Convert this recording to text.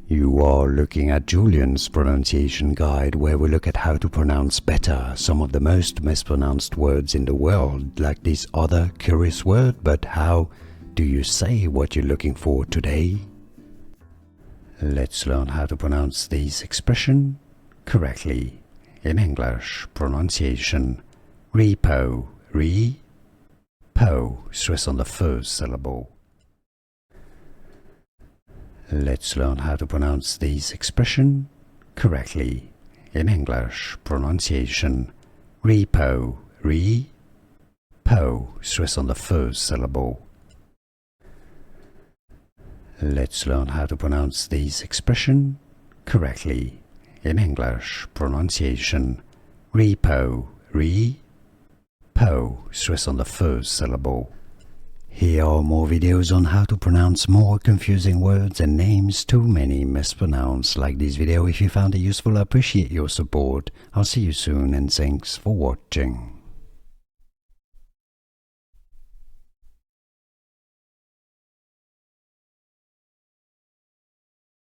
You are looking at Julian's pronunciation guide, where we look at how to pronounce better some of the most mispronounced words in the world, like this other curious word. But how do you say what you're looking for today? Let's learn how to pronounce this expression correctly. In English, pronunciation: repo, re-po, stress on the first syllable. Let's learn how to pronounce this expression correctly. In English, pronunciation: repo, re-po, stress on the first syllable. Let's learn how to pronounce this expression correctly. In English, pronunciation: repo, re-po, stress on the first syllable. Here are more videos on how to pronounce more confusing words and names too many mispronounced. Like this video if you found it useful. I appreciate your support. I'll see you soon and thanks for watching.